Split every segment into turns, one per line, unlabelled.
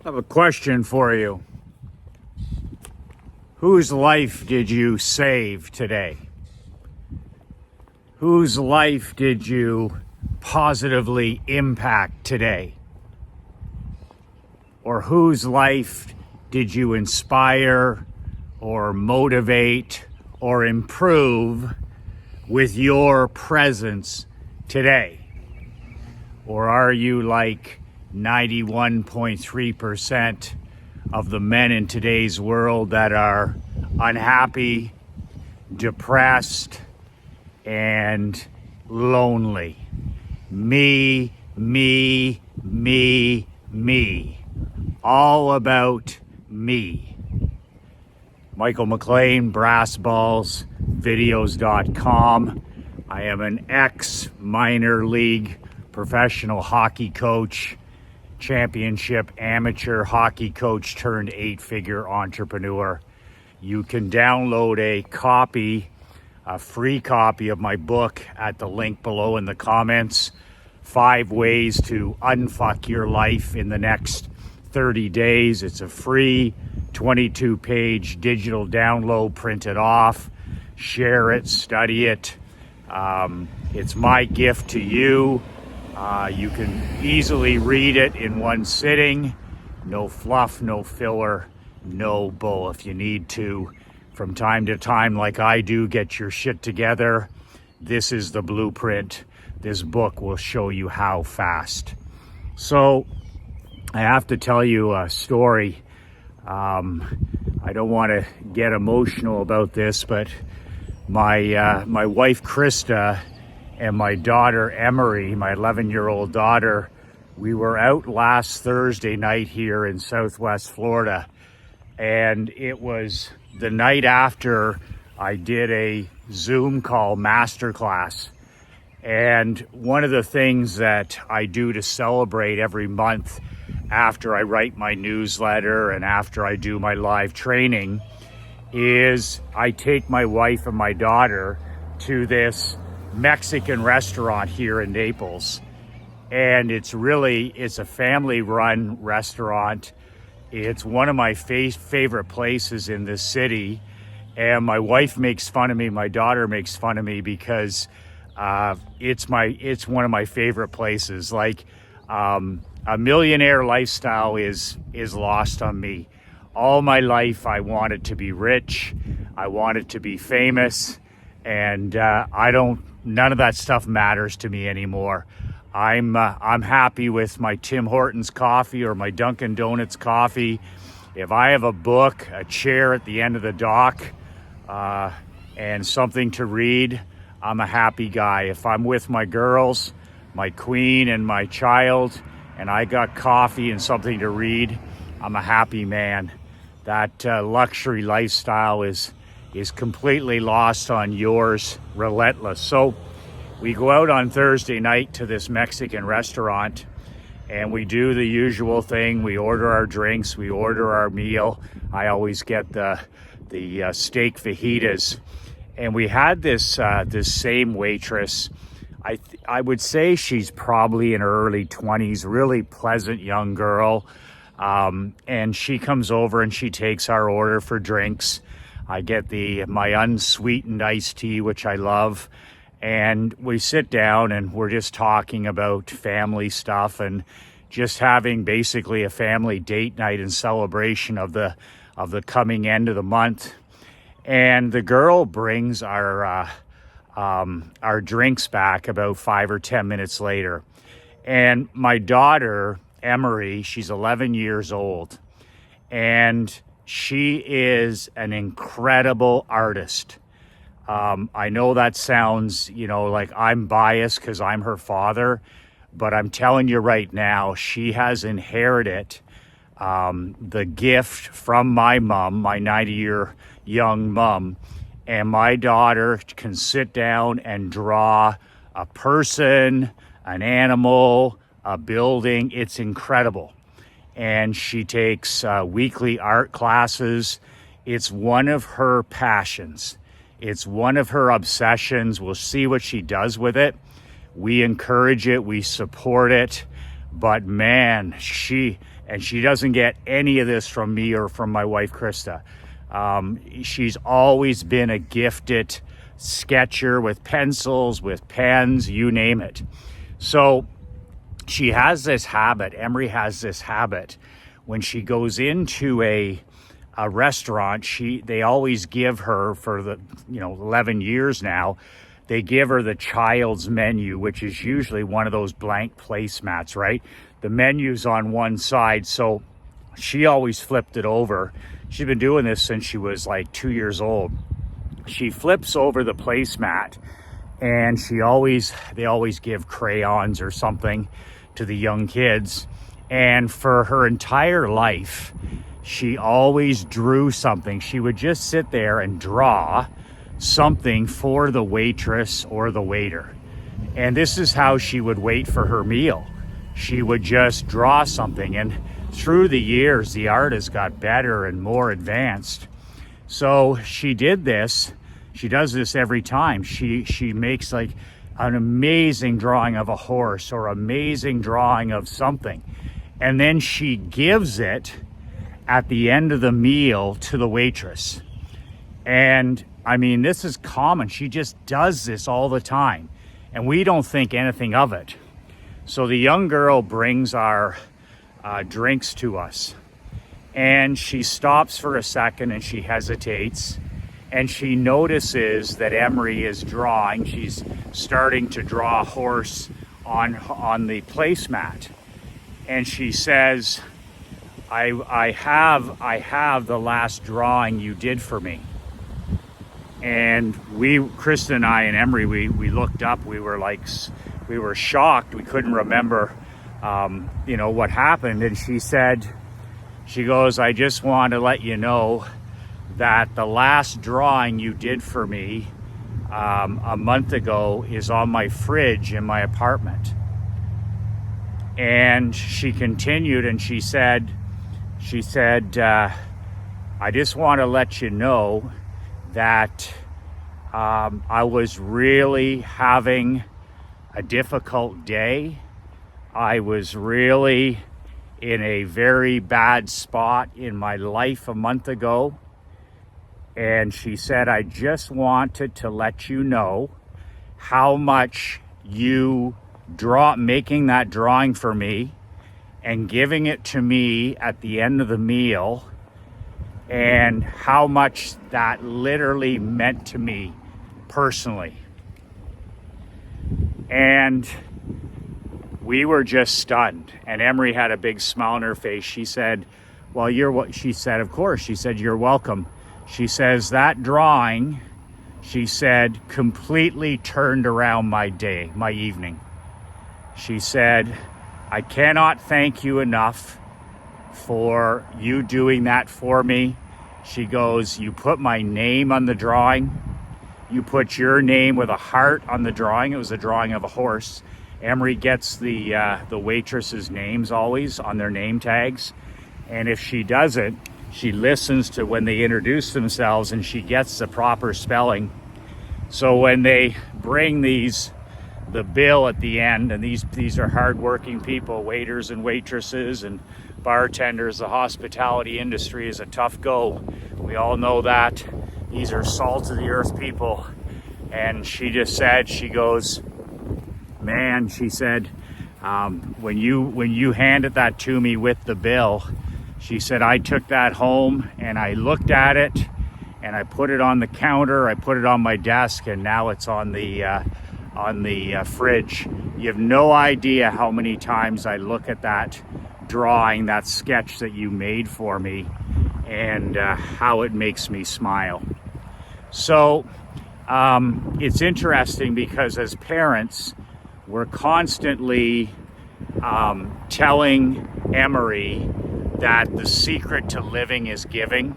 I have a question for you. Whose life did you save today? Whose life did you positively impact today? Or whose life did you inspire or motivate or improve with your presence today? Or are you like 91.3% of the men in today's world that are unhappy, depressed, and lonely? Me. All about me. Michael McLean, BrassBallsVideos.com. I am an ex-minor league professional hockey coach, championship amateur hockey coach turned 8-figure entrepreneur. You can download a free copy of my book at the link below in the comments. 5 ways to unfuck your life in the next 30 days. It's a free 22-page digital download. Print it off, share it, study it. It's my gift to you. You can easily read it in one sitting. No fluff, no filler, no bull. If you need to, from time to time, like I do, get your shit together, this is the blueprint. This book will show you how fast. So I have to tell you a story. I don't want to get emotional about this, but my wife Krista and my daughter Emery, my 11-year-old daughter, we were out last Thursday night here in Southwest Florida, and it was the night after I did a Zoom call masterclass. And one of the things that I do to celebrate every month after I write my newsletter and after I do my live training is I take my wife and my daughter to this Mexican restaurant here in Naples. And it's a family-run restaurant. It's one of my favorite places in this city. And my wife makes fun of me, my daughter makes fun of me because it's one of my favorite places. Like a millionaire lifestyle is lost on me. All my life I wanted to be rich, I wanted to be famous, and none of that stuff matters to me anymore. I'm happy with my Tim Hortons coffee or my Dunkin' Donuts coffee. If I have a book, a chair at the end of the dock, and something to read, I'm a happy guy. If I'm with my girls, my queen and my child, and I got coffee and something to read, I'm a happy man. That luxury lifestyle is completely lost on yours, relentless. So we go out on Thursday night to this Mexican restaurant and we do the usual thing. We order our drinks, we order our meal. I always get the steak fajitas. And we had this same waitress. I would say she's probably in her early 20s, really pleasant young girl. And she comes over and she takes our order for drinks. I get my unsweetened iced tea, which I love. And we sit down and we're just talking about family stuff and just having basically a family date night in celebration of the coming end of the month. And the girl brings our drinks back about 5 or 10 minutes later. And my daughter, Emery, she's 11 years old. And she is an incredible artist. I know that sounds, like I'm biased because I'm her father, but I'm telling you right now, she has inherited the gift from my mom, my 90-year young mom, and my daughter can sit down and draw a person, an animal, a building. It's incredible. And she takes weekly art classes. It's one of her passions. It's one of her obsessions. We'll see what she does with it. We encourage it, we support it, but man, And she doesn't get any of this from me or from my wife, Krista. She's always been a gifted sketcher with pencils, with pens, you name it. So she has this habit, Emery has this habit, when she goes into a restaurant, they always give her, for the 11 years now, they give her the child's menu, which is usually one of those blank placemats, right? The menu's on one side, so she always flipped it over. She's been doing this since she was like 2 years old. She flips over the placemat, and they always give crayons or something to the young kids. And for her entire life, she always drew something. She would just sit there and draw something for the waitress or the waiter. And this is how she would wait for her meal. She would just draw something. And through the years, the art has got better and more advanced. So she did this. She does this every time. She makes like an amazing drawing of a horse or amazing drawing of something. And then she gives it at the end of the meal to the waitress. And I mean, this is common. She just does this all the time. And we don't think anything of it. So the young girl brings our drinks to us. And she stops for a second and she hesitates. And she notices that Emery is drawing. She's starting to draw a horse on the placemat. And she says, I have the last drawing you did for me. And Krista and I and Emery, we looked up, we were shocked. We couldn't remember, what happened. And she goes, I just want to let you know that the last drawing you did for me a month ago is on my fridge in my apartment. And she continued and she said, I just want to let you know that I was really having a difficult day. I was really in a very bad spot in my life a month ago. And she said, I just wanted to let you know how much you making that drawing for me and giving it to me at the end of the meal, and how much that literally meant to me personally. And we were just stunned. And Emery had a big smile on her face. She said, well, she said, of course. She said, you're welcome. She says, that drawing, she said, completely turned around my day, my evening. She said, I cannot thank you enough for you doing that for me. She goes, you put my name on the drawing. You put your name with a heart on the drawing. It was a drawing of a horse. Emery gets the waitress's names always on their name tags. And if she doesn't, she listens to when they introduce themselves and she gets the proper spelling. So when they bring the bill at the end, and these are hardworking people, waiters and waitresses and bartenders. The hospitality industry is a tough go. We all know that. These are salt of the earth people. And she just said, she goes, man, she said, when you handed that to me with the bill, she said, I took that home and I looked at it and I put it on the counter, I put it on my desk, and now it's on the fridge. You have no idea how many times I look at that drawing, that sketch that you made for me, and how it makes me smile. So it's interesting because as parents, we're constantly telling Emery that the secret to living is giving.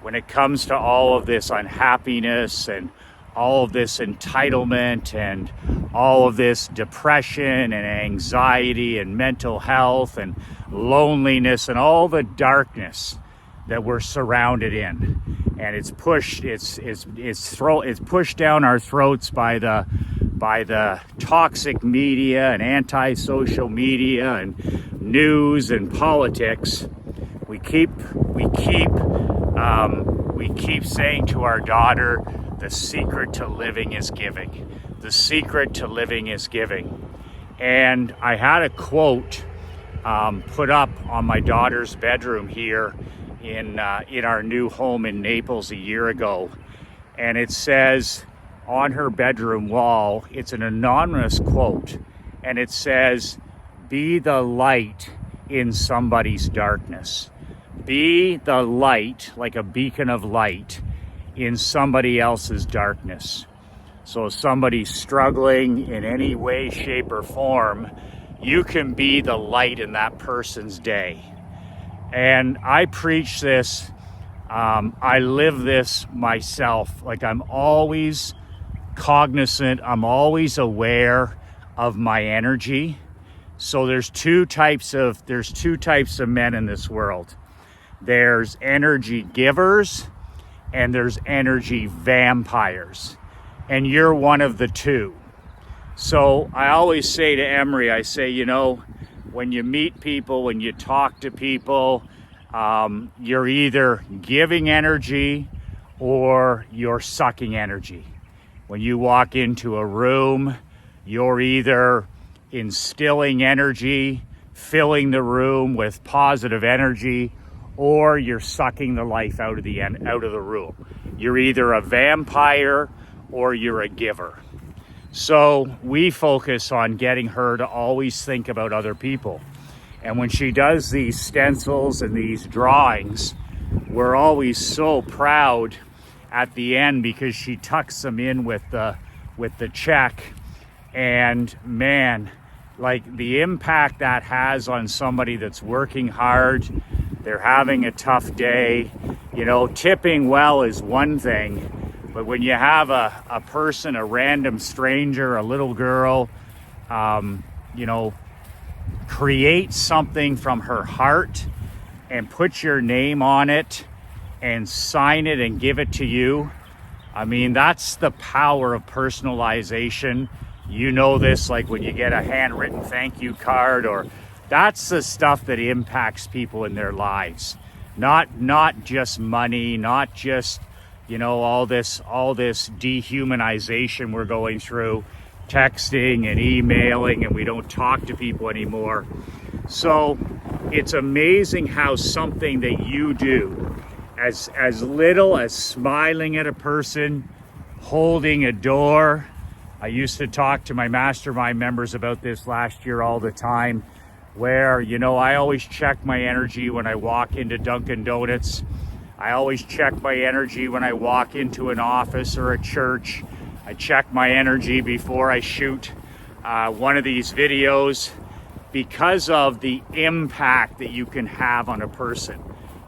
When it comes to all of this unhappiness and all of this entitlement and all of this depression and anxiety and mental health and loneliness and all the darkness that we're surrounded in, and it's pushed down our throats by the toxic media and anti-social media and news and politics, we keep saying to our daughter, the secret to living is giving. The secret to living is giving. And I had a quote put up on my daughter's bedroom here in our new home in Naples a year ago. And it says on her bedroom wall, it's an anonymous quote, and it says, "Be the light in somebody's darkness." Be the light, like a beacon of light, in somebody else's darkness. So if somebody's struggling in any way, shape, or form, you can be the light in that person's day. And I preach this, I live this myself. Like, I'm always cognizant, I'm always aware of my energy. So there's two types of men in this world. There's energy givers and there's energy vampires. And you're one of the two. So I always say to Emery, I say, you know, when you meet people, when you talk to people, you're either giving energy or you're sucking energy. When you walk into a room, you're either instilling energy, filling the room with positive energy, or you're sucking the life out of the room. You're either a vampire or you're a giver. So we focus on getting her to always think about other people. And when she does these stencils and these drawings, we're always so proud at the end because she tucks them in with the check. And man, like the impact that has on somebody that's working hard, they're having a tough day. You know, tipping well is one thing, but when you have a person, a random stranger, a little girl, you know, create something from her heart and put your name on it and sign it and give it to you. I mean, that's the power of personalization. You know this, like when you get a handwritten thank you card, or that's the stuff that impacts people in their lives. Not just money, not just, you know, all this dehumanization we're going through, texting and emailing, and we don't talk to people anymore. So it's amazing how something that you do, as little as smiling at a person, holding a door. I used to talk to my mastermind members about this last year all the time, where, you know, I always check my energy when I walk into Dunkin' Donuts. I always check my energy when I walk into an office or a church. I check my energy before I shoot one of these videos, because of the impact that you can have on a person.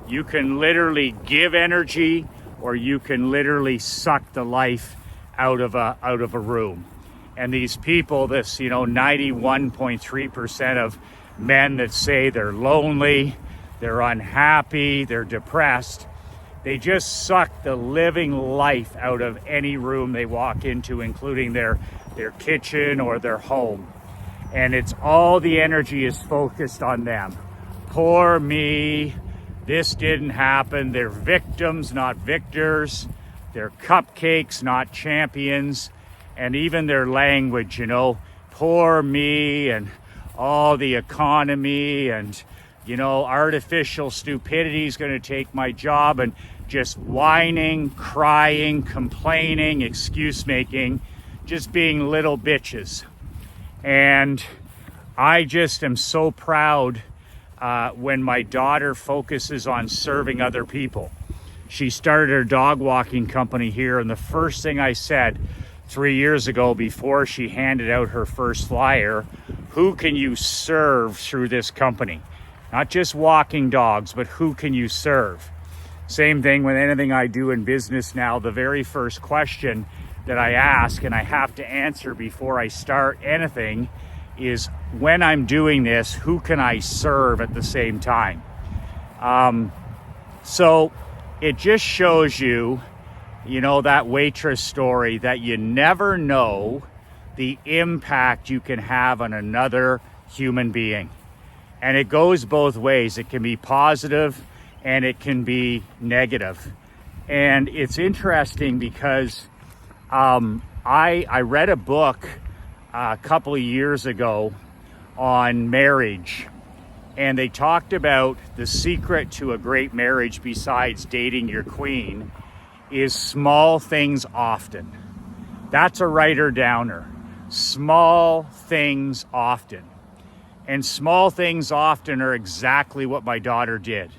You can literally give energy, or you can literally suck the life out of a room. And these people, this, you know, 91.3% of men that say they're lonely, they're unhappy, they're depressed, they just suck the living life out of any room they walk into, including their kitchen or their home. And it's all the energy is focused on them. Poor me, this didn't happen. They're victims, not victors. They're cupcakes, not champions. And even their language, you know, poor me, and all the economy, and, you know, artificial stupidity is going to take my job, and just whining, crying, complaining, excuse making, just being little bitches. And I just am so proud when my daughter focuses on serving other people. She started her dog walking company here, and the first thing I said 3 years ago, before she handed out her first flyer, who can you serve through this company? Not just walking dogs, but who can you serve? Same thing with anything I do in business now. The very first question that I ask, and I have to answer before I start anything, is, when I'm doing this, who can I serve at the same time? So it just shows you, you know, that waitress story, that you never know the impact you can have on another human being. And it goes both ways. It can be positive and it can be negative. And it's interesting because I read a book a couple of years ago on marriage, and they talked about the secret to a great marriage, besides dating your queen, is small things often. That's a writer downer. Small things often. And small things often are exactly what my daughter did.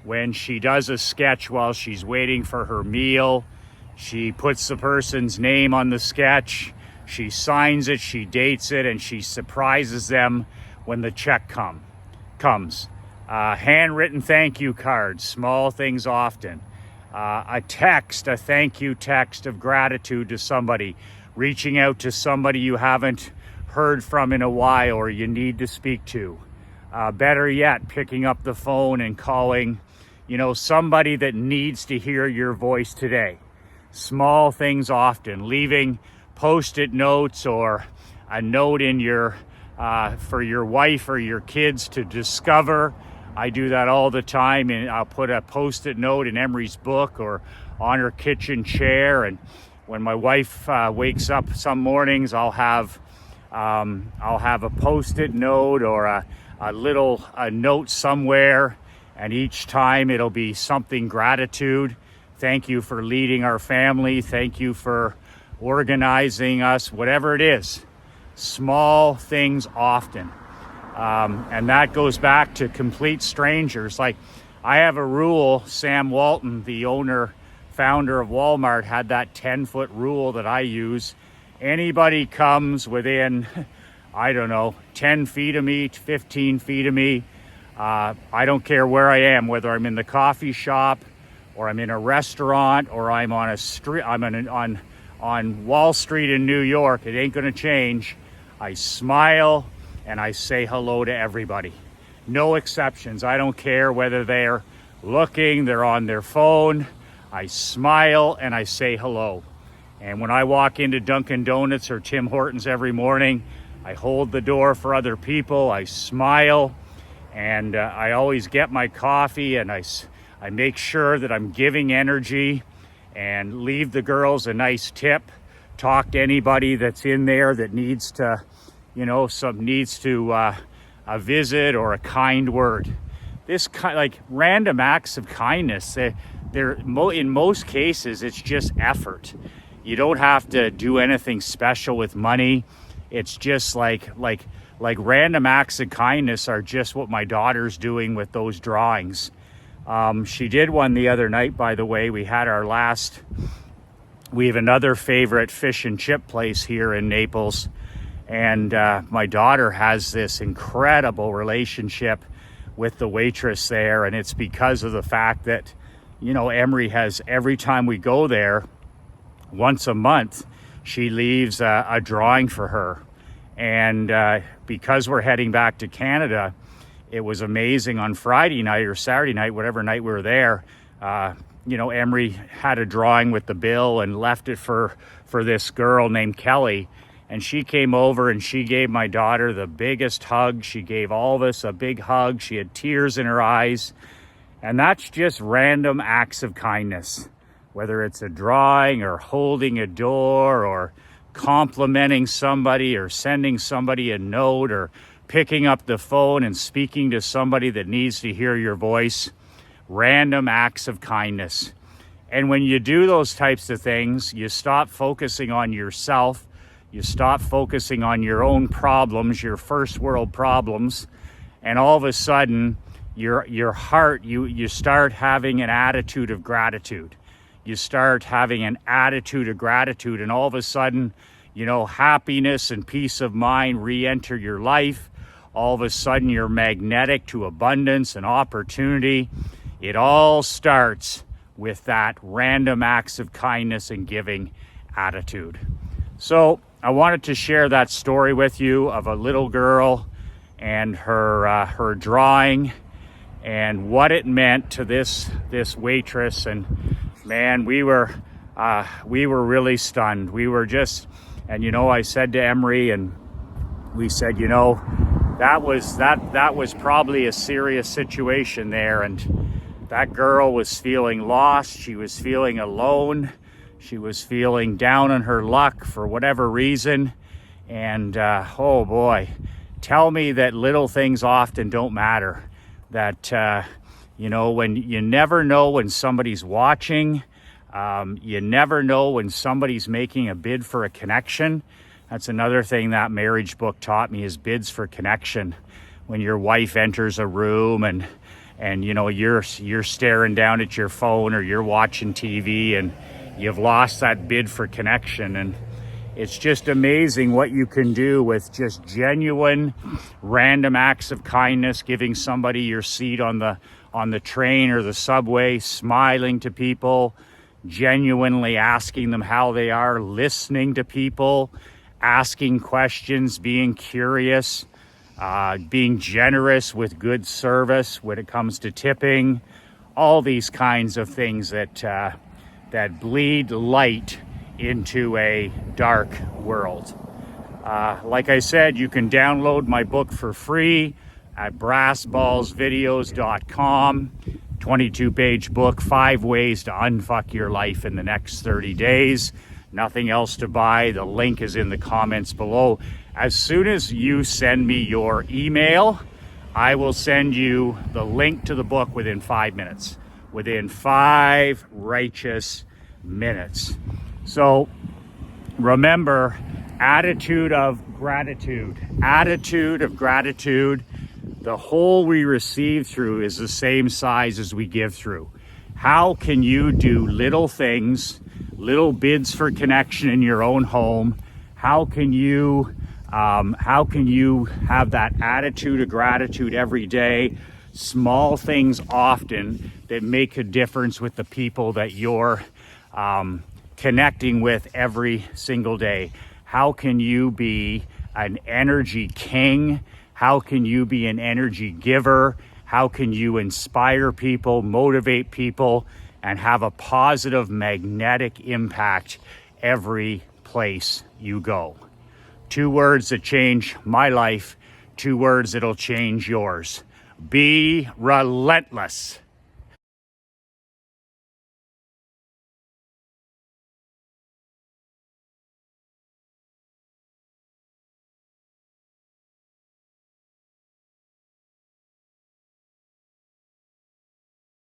When she does a sketch while she's waiting for her meal, she puts the person's name on the sketch, she signs it, she dates it, and she surprises them when the check comes. Handwritten thank you cards, small things often. A text, a thank you text of gratitude to somebody, reaching out to somebody you haven't heard from in a while or you need to speak to. Better yet, picking up the phone and calling, somebody that needs to hear your voice today. Small things often. Leaving post-it notes or a note in for your wife or your kids to discover. I do that all the time, and I'll put a post-it note in Emery's book or on her kitchen chair. And when my wife wakes up some mornings, I'll have a post-it note or a little note somewhere, and each time it'll be something gratitude. Thank you for leading our family. Thank you for organizing us, whatever it is. Small things often. And that goes back to complete strangers. Like, I have a rule. Sam Walton, the founder of Walmart, had that 10-foot rule that I use. Anybody comes within, 10 feet of me, 15 feet of me, I don't care where I am, whether I'm in the coffee shop or I'm in a restaurant or I'm on a street, on Wall Street in New York, it ain't gonna change. I smile and I say hello to everybody. No exceptions. I don't care whether they're looking, they're on their phone. I smile and I say hello. And when I walk into Dunkin' Donuts or Tim Hortons every morning, I hold the door for other people, I smile, and I always get my coffee, and I make sure that I'm giving energy and leave the girls a nice tip. Talk to anybody that's in there that needs to, a visit or a kind word. Random acts of kindness, in most cases, it's just effort. You don't have to do anything special with money. It's just like random acts of kindness are just what my daughter's doing with those drawings. She did one the other night, by the way. We have another favorite fish and chip place here in Naples. And my daughter has this incredible relationship with the waitress there. And it's because of the fact that, Emery has, every time we go there, once a month, she leaves a drawing for her. And because we're heading back to Canada, it was amazing. On Friday night or Saturday night, whatever night we were there, Emery had a drawing with the bill and left it for this girl named Kelly. And she came over and she gave my daughter the biggest hug. She gave all of us a big hug. She had tears in her eyes. And that's just random acts of kindness. Whether it's a drawing or holding a door or complimenting somebody or sending somebody a note or picking up the phone and speaking to somebody that needs to hear your voice. Random acts of kindness. And when you do those types of things, you stop focusing on yourself. You stop focusing on your own problems, your first world problems. And all of a sudden, your heart, you start having an attitude of gratitude. You start having an attitude of gratitude, and all of a sudden, happiness and peace of mind re-enter your life. All of a sudden, you're magnetic to abundance and opportunity. It all starts with that random acts of kindness and giving attitude. So I wanted to share that story with you of a little girl and her drawing and what it meant to this waitress. And man, we were really stunned. We were just, and I said to Emery, and we said, that was probably a serious situation there, and that girl was feeling lost. She was feeling alone. She was feeling down on her luck for whatever reason. And oh boy, tell me that little things often don't matter. That when you never know when somebody's watching, you never know when somebody's making a bid for a connection. That's another thing that marriage book taught me, is bids for connection. When your wife enters a room and you're staring down at your phone or you're watching TV and you've lost that bid for connection. And it's just amazing what you can do with just genuine random acts of kindness, giving somebody your seat on the train or the subway, smiling to people, genuinely asking them how they are, listening to people, asking questions, being curious, being generous with good service when it comes to tipping, all these kinds of things that bleed light into a dark world. Like I said, you can download my book for free at brassballsvideos.com. 22-page book, 5 ways to unfuck your life in the next 30 days. Nothing else to buy. The link is in the comments below. As soon as you send me your email, I will send you the link to the book within 5 minutes. Within 5 righteous minutes. So remember, attitude of gratitude. Attitude of gratitude. The hole we receive through is the same size as we give through. How can you do little things, little bids for connection in your own home? How can you have that attitude of gratitude every day? Small things often that make a difference with the people that you're connecting with every single day. How can you be an energy king? How can you be an energy giver? How can you inspire people, motivate people, and have a positive magnetic impact every place you go? 2 words that change my life, 2 words that'll change yours. Be relentless.